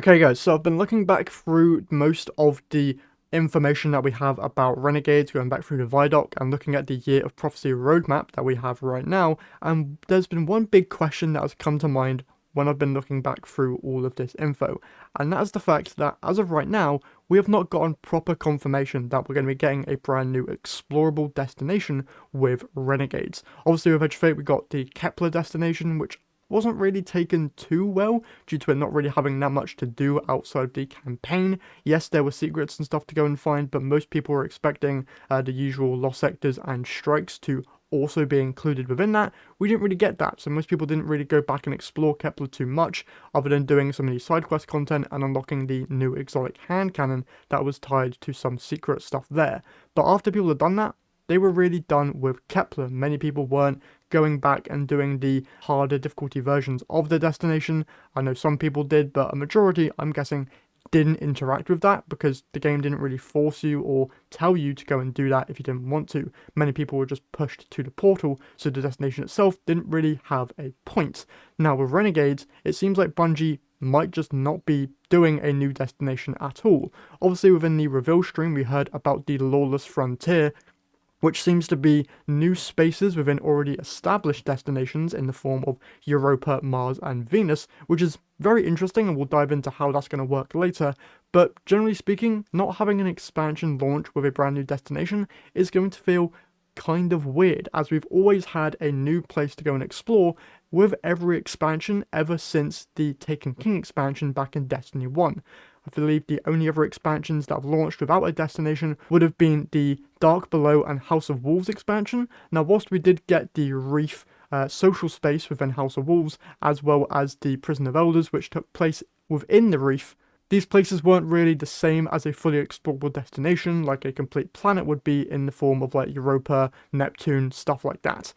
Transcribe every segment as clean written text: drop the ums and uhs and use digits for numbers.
Okay guys, so I've been looking back through most of the information that we have about Renegades, going back through the Vidoc and looking at the Year of Prophecy roadmap that we have right now, and there's been one big question that has come to mind when I've been looking back through all of this info, and that is the fact that as of right now, we have not gotten proper confirmation that we're going to be getting a brand new explorable destination with Renegades. Obviously with Edge of Fate we got the Kepler destination, which wasn't really taken too well due to it not really having that much to do outside of the campaign. Yes, there were secrets and stuff to go and find, but most people were expecting the usual lost sectors and strikes to also be included within that. We didn't really get that, so most people didn't really go back and explore Kepler too much, other than doing some of the side quest content and unlocking the new exotic hand cannon that was tied to some secret stuff there. But after people had done that, they were really done with Kepler. Many people weren't going back and doing the harder difficulty versions of the destination. I know some people did, but a majority, I'm guessing, didn't interact with that because the game didn't really force you or tell you to go and do that if you didn't want to. Many people were just pushed to the portal, so the destination itself didn't really have a point. Now with Renegades, it seems like Bungie might just not be doing a new destination at all. Obviously within the reveal stream we heard about the Lawless Frontier, which seems to be new spaces within already established destinations in the form of Europa, Mars, and Venus, which is very interesting, and we'll dive into how that's going to work later. But generally speaking, not having an expansion launch with a brand new destination is going to feel kind of weird, as we've always had a new place to go and explore with every expansion ever since the Taken King expansion back in Destiny 1. I believe the only other expansions that have launched without a destination would have been the Dark Below and House of Wolves expansion. Now, whilst we did get the Reef social space within House of Wolves, as well as the Prison of Elders, which took place within the Reef, these places weren't really the same as a fully explorable destination like a complete planet would be in the form of like Europa, Neptune, stuff like that.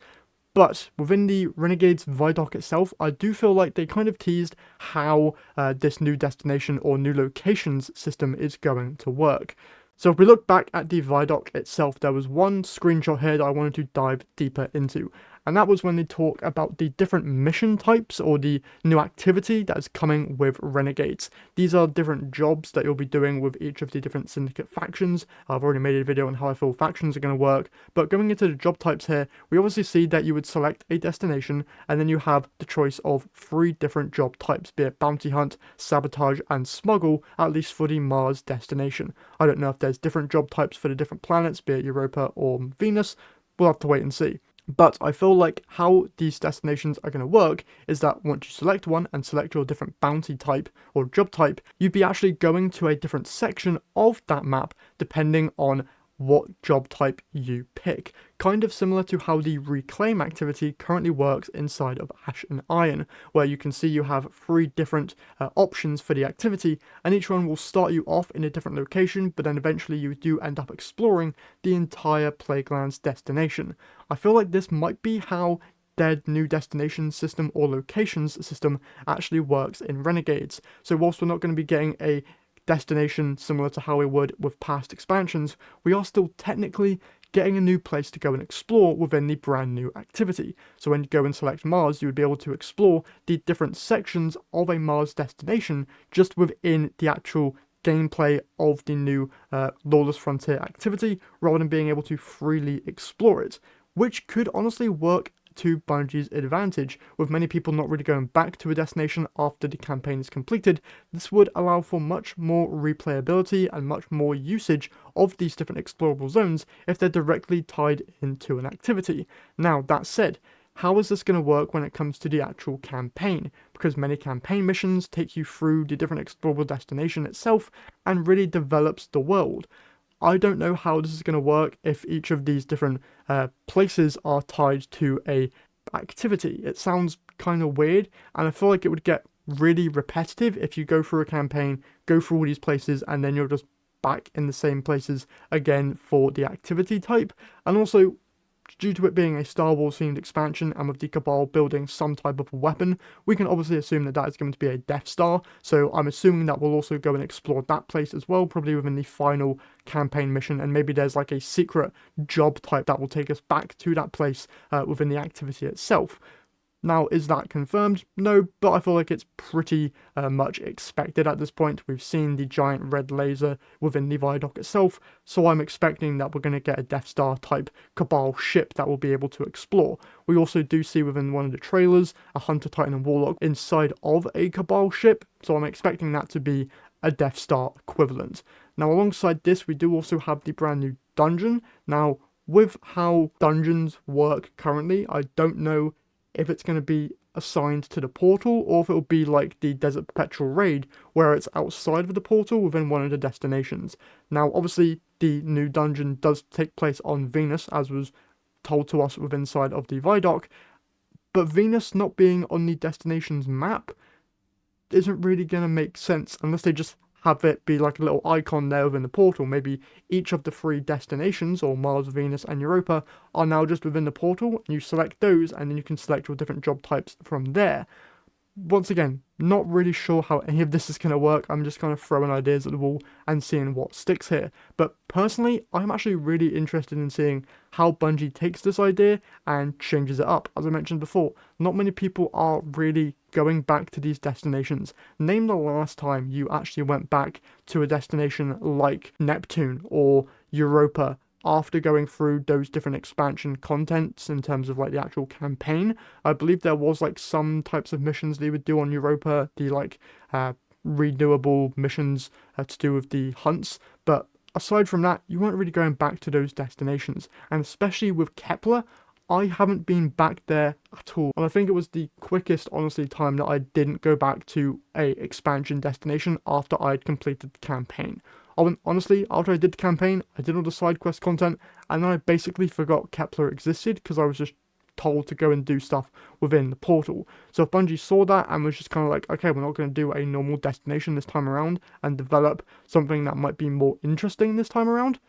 But within the Renegades Vidoc itself, I do feel like they kind of teased how this new destination or new locations system is going to work. So if we look back at the Vidoc itself, there was one screenshot here that I wanted to dive deeper into. And that was when they talk about the different mission types or the new activity that is coming with Renegades. These are different jobs that you'll be doing with each of the different syndicate factions. I've already made a video on how I feel factions are going to work, but going into the job types here, we obviously see that you would select a destination and then you have the choice of 3 different job types, be it bounty hunt, sabotage, and smuggle, at least for the Mars destination. I don't know if there's different job types for the different planets, be it Europa or Venus. We'll have to wait and see. But I feel like how these destinations are going to work is that once you select one and select your different bounty type or job type, you'd be actually going to a different section of that map depending on what job type you pick. Kind of similar to how the reclaim activity currently works inside of Ash and Iron, where you can see you have 3 different options for the activity, and each one will start you off in a different location, but then eventually you do end up exploring the entire Plaguelands destination. I feel like this might be how their new destination system or locations system actually works in Renegades. So whilst we're not going to be getting a destination similar to how we would with past expansions, we are still technically getting a new place to go and explore within the brand new activity. So when you go and select Mars, you would be able to explore the different sections of a Mars destination just within the actual gameplay of the new Lawless Frontier activity, rather than being able to freely explore it, which could honestly work to Bungie's advantage. With many people not really going back to a destination after the campaign is completed, this would allow for much more replayability and much more usage of these different explorable zones if they're directly tied into an activity. Now, that said, how is this going to work when it comes to the actual campaign? Because many campaign missions take you through the different explorable destination itself and really develops the world. I don't know how this is going to work if each of these different places are tied to a activity. It sounds kind of weird, and I feel like it would get really repetitive if you go through a campaign, go through all these places, and then you're just back in the same places again for the activity type. And also, due to it being a Star Wars themed expansion and with the Cabal building some type of weapon, we can obviously assume that that is going to be a Death Star, so I'm assuming that we'll also go and explore that place as well, probably within the final campaign mission, and maybe there's like a secret job type that will take us back to that place within the activity itself. Now, is that confirmed? No, but I feel like it's pretty much expected at this point. We've seen the giant red laser within the Viaduct itself, so I'm expecting that we're going to get a Death Star type Cabal ship that we'll be able to explore. We also do see within one of the trailers a Hunter, Titan, and Warlock inside of a Cabal ship, so I'm expecting that to be a Death Star equivalent. Now, alongside this, we do also have the brand new dungeon. Now, with how dungeons work currently, I don't know if it's going to be assigned to the portal or if it'll be like the Desert Perpetual raid where it's outside of the portal within one of the destinations. Now, obviously, the new dungeon does take place on Venus, as was told to us within inside of the Vidoc, but Venus not being on the destination's map isn't really going to make sense unless they just have it be like a little icon there within the portal. Maybe each of the 3 destinations, or Mars, Venus, and Europa, are now just within the portal, and you select those, and then you can select your different job types from there. Once again, not really sure how any of this is going to work. I'm just kind of throwing ideas at the wall and seeing what sticks here. But personally, I'm actually really interested in seeing how Bungie takes this idea and changes it up. As I mentioned before, not many people are really going back to these destinations. Name the last time you actually went back to a destination like Neptune or Europa after going through those different expansion contents in terms of like the actual campaign. I believe there was like some types of missions they would do on Europa, the like renewable missions to do with the hunts, but aside from that, you weren't really going back to those destinations. And especially with Kepler, I haven't been back there at all. And I think it was the quickest, honestly, time that I didn't go back to a expansion destination after I'd completed the campaign. Honestly, after I did the campaign, I did all the side quest content, and then I basically forgot Kepler existed because I was just told to go and do stuff within the portal. So if Bungie saw that and was just kind of like, okay, we're not going to do a normal destination this time around and develop something that might be more interesting this time around,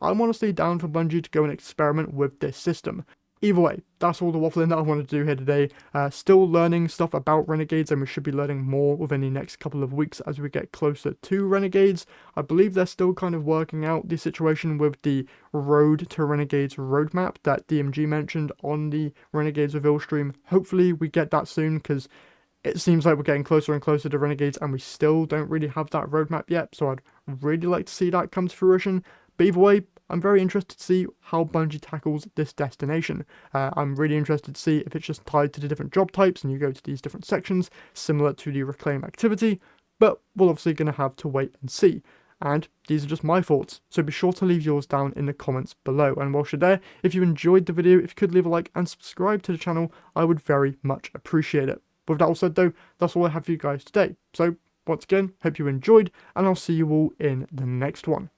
I'm honestly down for Bungie to go and experiment with this system. Either way, that's all the waffling that I wanted to do here today. Still learning stuff about Renegades, and we should be learning more within the next couple of weeks as we get closer to Renegades. I believe they're still kind of working out the situation with the Road to Renegades roadmap that DMG mentioned on the Renegades Reveal stream. Hopefully we get that soon, because it seems like we're getting closer and closer to Renegades and we still don't really have that roadmap yet, so I'd really like to see that come to fruition. But either way, I'm very interested to see how Bungie tackles this destination. I'm really interested to see if it's just tied to the different job types and you go to these different sections, similar to the Reclaim activity, but we're obviously going to have to wait and see. And these are just my thoughts, so be sure to leave yours down in the comments below. And whilst you're there, if you enjoyed the video, if you could leave a like and subscribe to the channel, I would very much appreciate it. With that all said though, that's all I have for you guys today. So once again, hope you enjoyed, and I'll see you all in the next one.